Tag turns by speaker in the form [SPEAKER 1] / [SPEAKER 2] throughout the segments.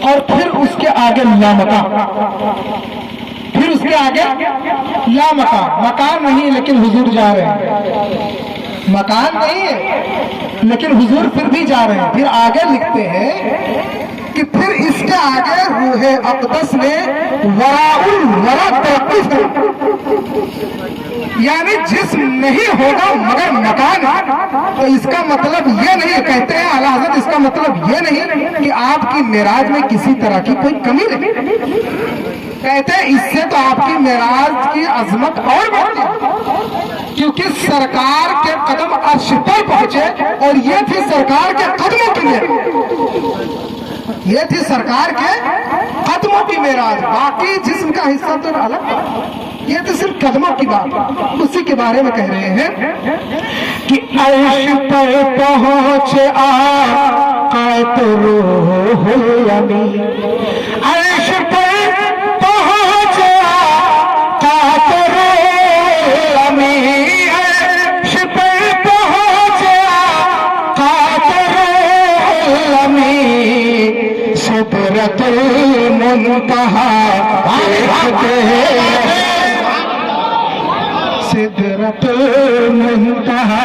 [SPEAKER 1] اور پھر اس کے آگے لامکان، پھر اس کے آگے لامکان، مکان نہیں لیکن حضور جا رہے ہیں، مکان نہیں ہے لیکن حضور پھر بھی جا رہے ہیں۔ پھر آگے لکھتے ہیں کہ پھر اس کے آگے روح اقدس نے وراء الورا توقف، یعنی جسم نہیں ہوگا مگر مکان ہے۔ تو اس کا مطلب یہ نہیں، کہتے ہیں اعلیٰ حضرت، اس کا مطلب یہ نہیں کہ آپ کی معراج میں کسی طرح کی کوئی کمی نہیں، کہتے ہیں اس سے تو آپ کی معراج کی عظمت اور بڑھتی ہے، کیونکہ سرکار کے قدم عرش پر پہنچے، اور یہ تھی سرکار کے قدموں کی معراج، یہ تھی سرکار کے قدموں کی معراج، باقی جسم کا حصہ تو الگ تھا، یہ تو صرف قدموں کی بات ہے۔ اسی کے بارے میں کہہ رہے ہیں کہ عرش پر پہنچے آقا تو روح الامین، عرش پر پہنچے آقا تو روح الامین، عرش پر پہنچے آقا تو روح الامین، سدرۃ المنتہا دیکھتے ہیں، سدرۃ المنتہا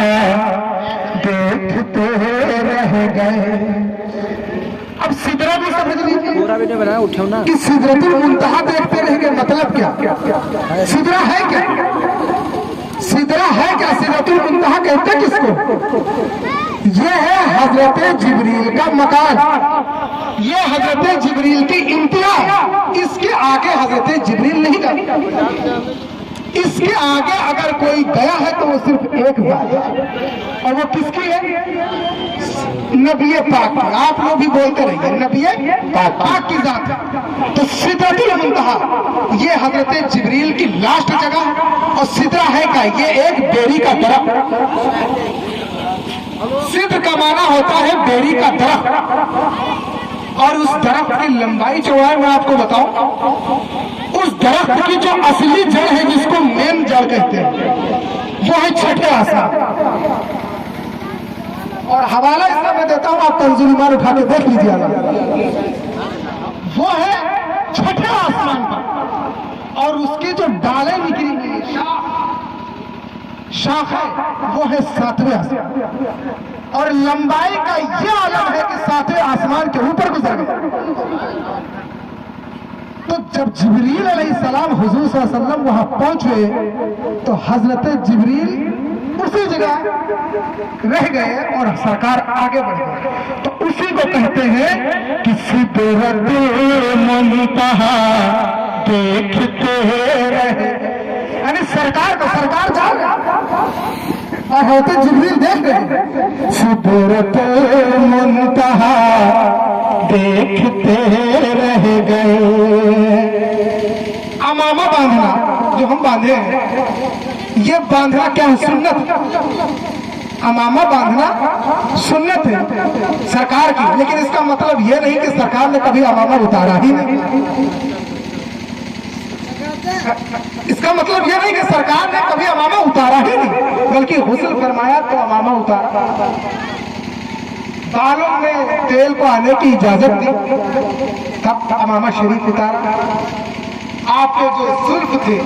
[SPEAKER 1] دیکھتے رہ گئے۔ اب سدرہ بھی سمجھ لیجیے کہ سدرۃ المنتہا دیکھتے رہ گئے، مطلب کیا؟ سدرہ ہے کیا؟ سدرہ ہے کیا؟ سدرۃ المنتہا کہتے کس کو؟ یہ ہے حضرت جبریل کا مکان، یہ حضرت جبریل کی انتہا، اس کے آگے حضرت جبریل نہیں جاتے، اس کے آگے اگر کوئی گیا ہے تو وہ صرف ایک ذات ہے، اور وہ کس کی ہے؟ نبی پاک کی۔ آپ لوگ بھی بولتے رہیے، نبی پاک کی ذات ہے۔ تو سدرۃ المنتہا یہ حضرت جبریل کی لاسٹ جگہ، اور سدرہ ہے کیا؟ یہ ایک بیری کا درخت، سدر کا معنی ہوتا ہے بیری کا درخت، اور اس درخت کی لمبائی چوڑائی میں آپ کو بتاؤں، اس درخت کی جو اصلی جڑ ہے جس کو مین جڑ کہتے ہیں وہ ہے چھٹے آسمان، اور حوالہ اس کا میں دیتا ہوں، آپ تنزیل ایمان اٹھا کے دیکھ لیجیے گا، وہ ہے چھٹے آسمان پر، اور اس کی جو ڈالیں نکلی ہوئی شاخ ہے وہ ہے 7ویں آسمان، اور لمبائی کا یہ عالم ہے کہ 7ویں آسمان کے اوپر گزر گئے۔ تو جب جبریل علیہ السلام حضور صلی اللہ علیہ وسلم وہاں پہنچے تو حضرت جبریل اسی جگہ رہ گئے اور سرکار آگے بڑھ گئے، تو اسی کو کہتے ہیں کہ سدرۃ المنتہا دیکھتے رہے، یعنی سرکار کو سرکار جا رہے اور حضرت جبریل دیکھ رہے، سدرۃ المنتہا دیکھتے رہ گئے۔ امامہ باندھنا جو ہم باندھے ہیں، یہ باندھنا کیا ہے؟ سنت، امامہ باندھنا سنت ہے سرکار کی، لیکن اس کا مطلب یہ نہیں کہ سرکار نے کبھی امامہ اتارا ہی نہیں، اس کا مطلب یہ نہیں کہ سرکار نے کبھی امامہ اتارا ہی نہیں، بلکہ غسل فرمایا تو امامہ اتارا، بالوں میں تیل کو آنے کی اجازت دی تب امامہ شریف اتارا۔ آپ کے جو زلف تھے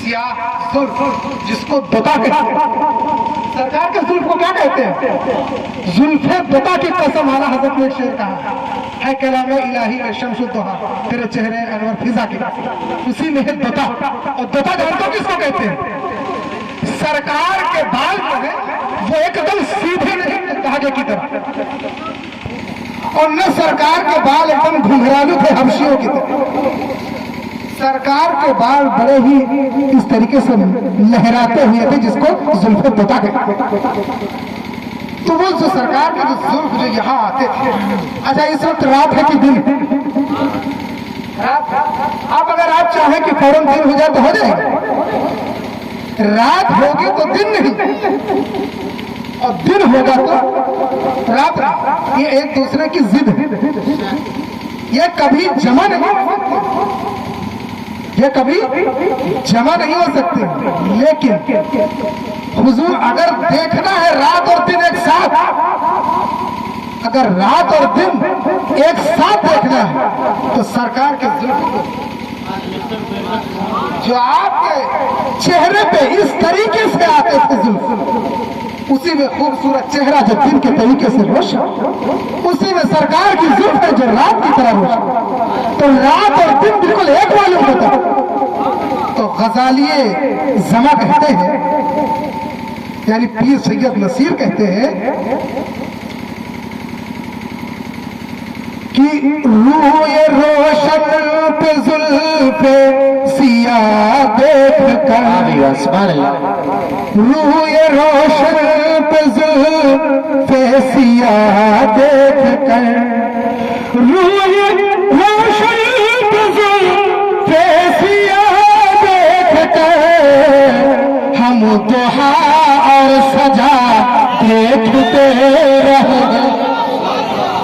[SPEAKER 1] سیاہ زلف جس کو دتا کہتے ہیں، سرکار کے زلف کو کیا کہتے ہیں؟ زلف دتا کی قسم، اعلیٰ حضرت نے شعر کہا ہے کلام الہی میں شمس الضحیٰ تیرے چہرے انور فضا کے، اسی میں ہے دتا، اور دتا جانتے ہو کس کو کہتے ہیں؟ سرکار کے بال جو ہے وہ ایک دم سیدھے نہیں دھاگے کی طرح، اور نہ سرکار کے بال ایک دم گھنگرالو تھے حبشیوں کی طرح، سرکار کے بال بڑے ہی اس طریقے سے لہراتے ہوئے تھے جس کو زلف دتا کہتے ہیں۔ تو وہ جو سرکار کے جو زلف جو یہاں آتے تھے، اچھا اس وقت رات ہے کہ دن؟ رات، اب اگر آپ چاہیں کہ فوراً دن ہو جائے تو ہو جائے گا، رات ہوگی تو دن نہیں، اور دن ہوگا تو رات نہیں، یہ ایک دوسرے کی ضد ہے، یہ کبھی جمع نہیں ہو سکتی، یہ کبھی جمع نہیں ہو سکتی، لیکن حضور اگر دیکھنا ہے رات اور دن اگر رات اور دن ایک ساتھ دیکھنا ہے सरकार के जुल्म को, जो आपके चेहरे पे इस तरीके से आते थे जुल्म, उसी में खूबसूरत चेहरा जो दिन के तरीके से रोशन, उसी में सरकार की जुल्म है जो रात की तरह रोशन। तो रात और दिन बिल्कुल एक मालूम होता। तो गजालिए जमा कहते हैं, यानी पीर सैयद नसीर कहते हैं कि रूह रोशन पे जुल्फे सिया देख कर, रूह रोशन पे जुल्फे सिया देख कर, रूह रोशन पे जुल्फे सिया देख कर, हम दुहा और सजा देखते रहे,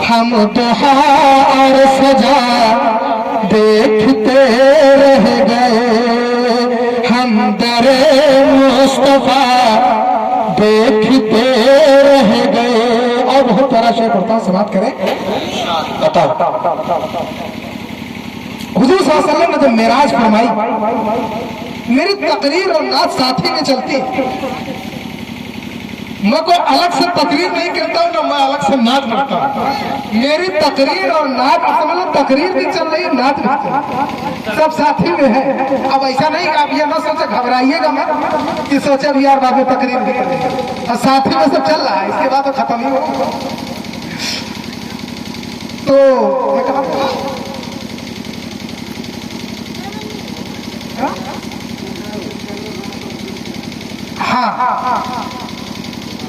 [SPEAKER 1] हम दुहा और सजा देखते रह गए, हम दरे मुस्तफा देखते रह गए। और बहुत तरह से पढ़ता हूं, समाप्त करें। बताओ, हुजूर सल्लल्लाहु अलैहि वसल्लम ने जब मेराज फरमाई, मेरी तकरीर और नात साथी में चलती, मैं कोई अलग से तकरीर नहीं करता हूँ, ना मैं अलग से नात करता हूँ। मेरी तकरीर और नात, समझ लो तकरीर भी चल रही है, नात भी चल रही, सब साथी में है। अब ऐसा नहीं कि आप ये ना सोचे, घबराइएगा मत कि सोचे भी यार बाद में तकरीर भी करेंगे, और साथी में सब चल रहा है, इसके बाद तो खत्म ही होगा। तो हाँ,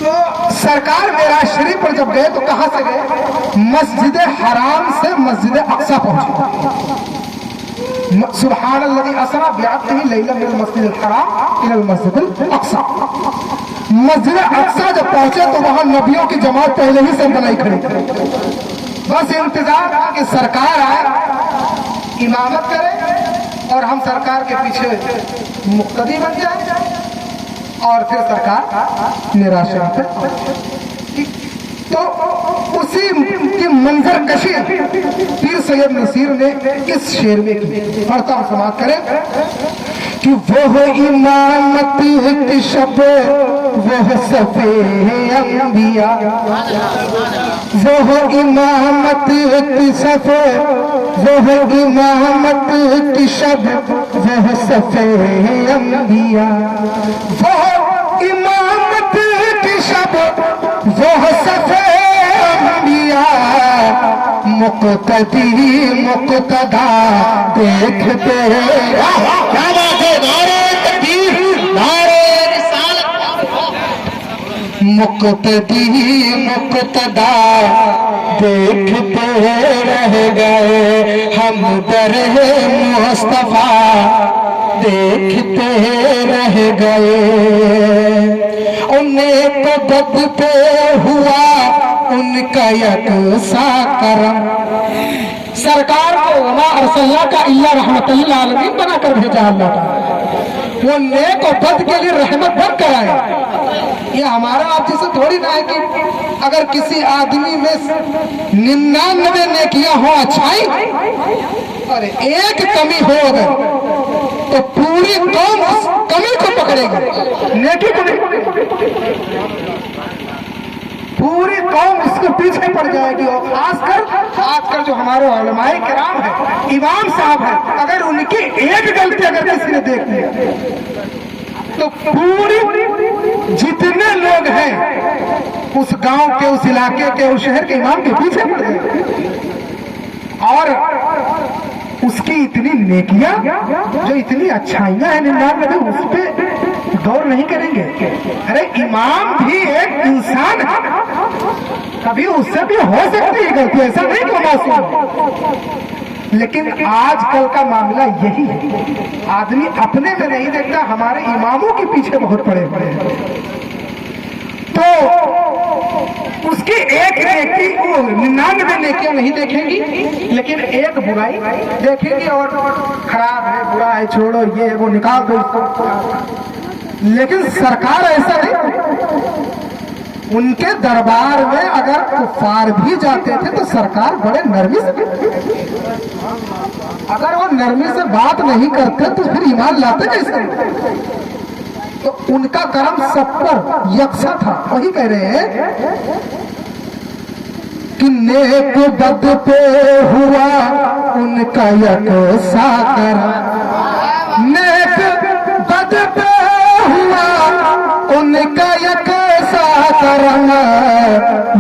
[SPEAKER 1] तो सरकार मेराज शरीफ पर जब गए तो कहां से गए? मस्जिद हराम से मस्जिद अक्सा पहुंचे। सुब्हानल्लज़ी असरा बिअब्दिही लैलन मिनल मस्जिदिल हराम इलल मस्जिदिल अक्सा। मस्जिद अक्सा जब पहुंचे तो वहां नबियों की जमात पहले ही से बनाई खड़ी थी, बस इंतजार था कि सरकार आए, इमामत करे और हम सरकार के पीछे मुक्तदी बन जाए, और फिर सरकार मेराज शरीफ। तो उसी की मंजर कशी पीर सैयद नसीर ने इस शेर में की। पढ़ता हूं, समाप्त करें कि वो इमामत की शब वो सफे अंबिया, वो इमामत की सफे, वो इमामत की शब वो सफे अंबिया, वो इमामत की शब वो सफे अंबिया, मुक्तदी मुक्तदा देखते। क्या बात है, नारे तकबीर, नारे रिसालत। मुक्तदी मुक्तदा देखते रह गए, हम दरे मुस्तफा देखते रह गए। उन्हें तो बद पे हुआ उनका यकसा करम, सरकार को वमा अरसलना का इल्ला रहमतल लिल आलमीन बनाकर भेजा अल्लाह ताला। वो नेक और बद के लिए रहमत बन कर आए। ये हमारा आप जैसे थोड़ी ना है कि अगर किसी आदमी में 99 नेकियां हो अच्छाई और एक कमी हो अगर, तो पूरी कौम उस कमी को पकड़ेगी, नेकी को नहीं। पूरी कौम इसके पीछे पड़ जाएगी। और खासकर आजकल जो हमारे उलमाए किराम है, इमाम साहब है, अगर उनकी एक गलती अगर किसी ने देख ली तो पूरी जितने लोग हैं उस गांव के, उस इलाके के, उस शहर के इमाम के पीछे पड़ जाएंगे। और उसकी इतनी नेकियां, जो इतनी अच्छाइयां हैं 99, उस पर गौर नहीं करेंगे। अरे इमाम भी एक इंसान है, कभी उससे भी हो सकती है गलती, ऐसा नहीं कि मासूम। लेकिन आजकल का मामला यही है, आदमी अपने में नहीं देखता, हमारे इमामों के पीछे बहुत पड़े हैं। तो उसकी एक नेकी, वो 99 नेकियां नहीं देखेंगी, लेकिन एक बुराई देखेंगी और खराब है, बुरा है, छोड़ो, ये वो निकाल दो इसको। लेकिन सरकार ऐसा नहीं, उनके दरबार में अगर कुफार भी जाते थे तो सरकार बड़े नरमी से, अगर वो नरमी से बात नहीं करते तो फिर ईमान लाते कैसे? तो उनका कर्म सब पर यकसा था। वही कह रहे हैं कि नेक बद पे हुआ उनका यकसा कर्म, नेक बद पे हुआ उनका यकसा कर्म,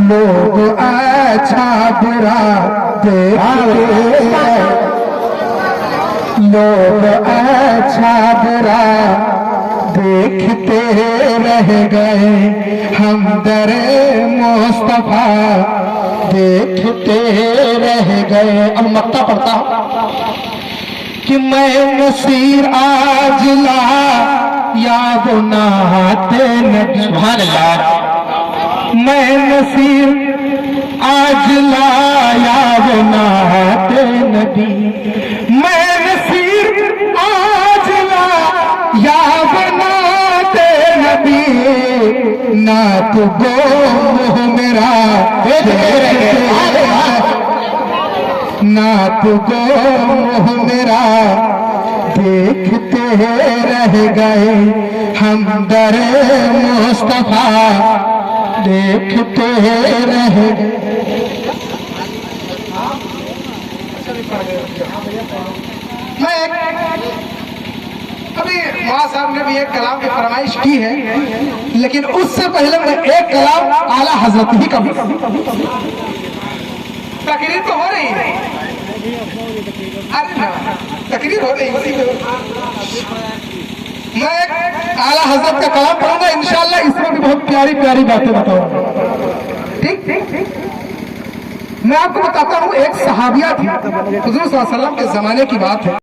[SPEAKER 1] लोग अच्छा बुरा देखते, लोग अच्छा बुरा देखते रह गए, हम दरे मुस्तफा देखते रह गए। अब मक्ता पढ़ता हूं कि मैं नसीर आज ला या गुनाहते नबी, सुभान अल्लाह, मैं नसीर आज ला या गुनाहते नबी, मैं नसीर आज ला या गुनाहते नबी, ना तो गो मेरा ना तो गो मेरा देखते रह गए, हम दरे मुस्तफा देखते रह गए। मैं अभी वहाँ साहब ने भी एक कलाम की फरमाइश की है, लेकिन उससे पहले मैं एक कलाम आला हजरत ही का, तकरीर तो हो रही है, अरे तकरीर हो रही है, मैं एक आला हजरत का कलाम पढ़ूंगा इंशाअल्लाह, इसमें भी बहुत प्यारी प्यारी बातें बताऊंगा। ठीक, मैं आपको बताता हूँ, एक सहाबिया थी, हुजूर सल्लल्लाहु अलैहि वसल्लम के जमाने की बात है।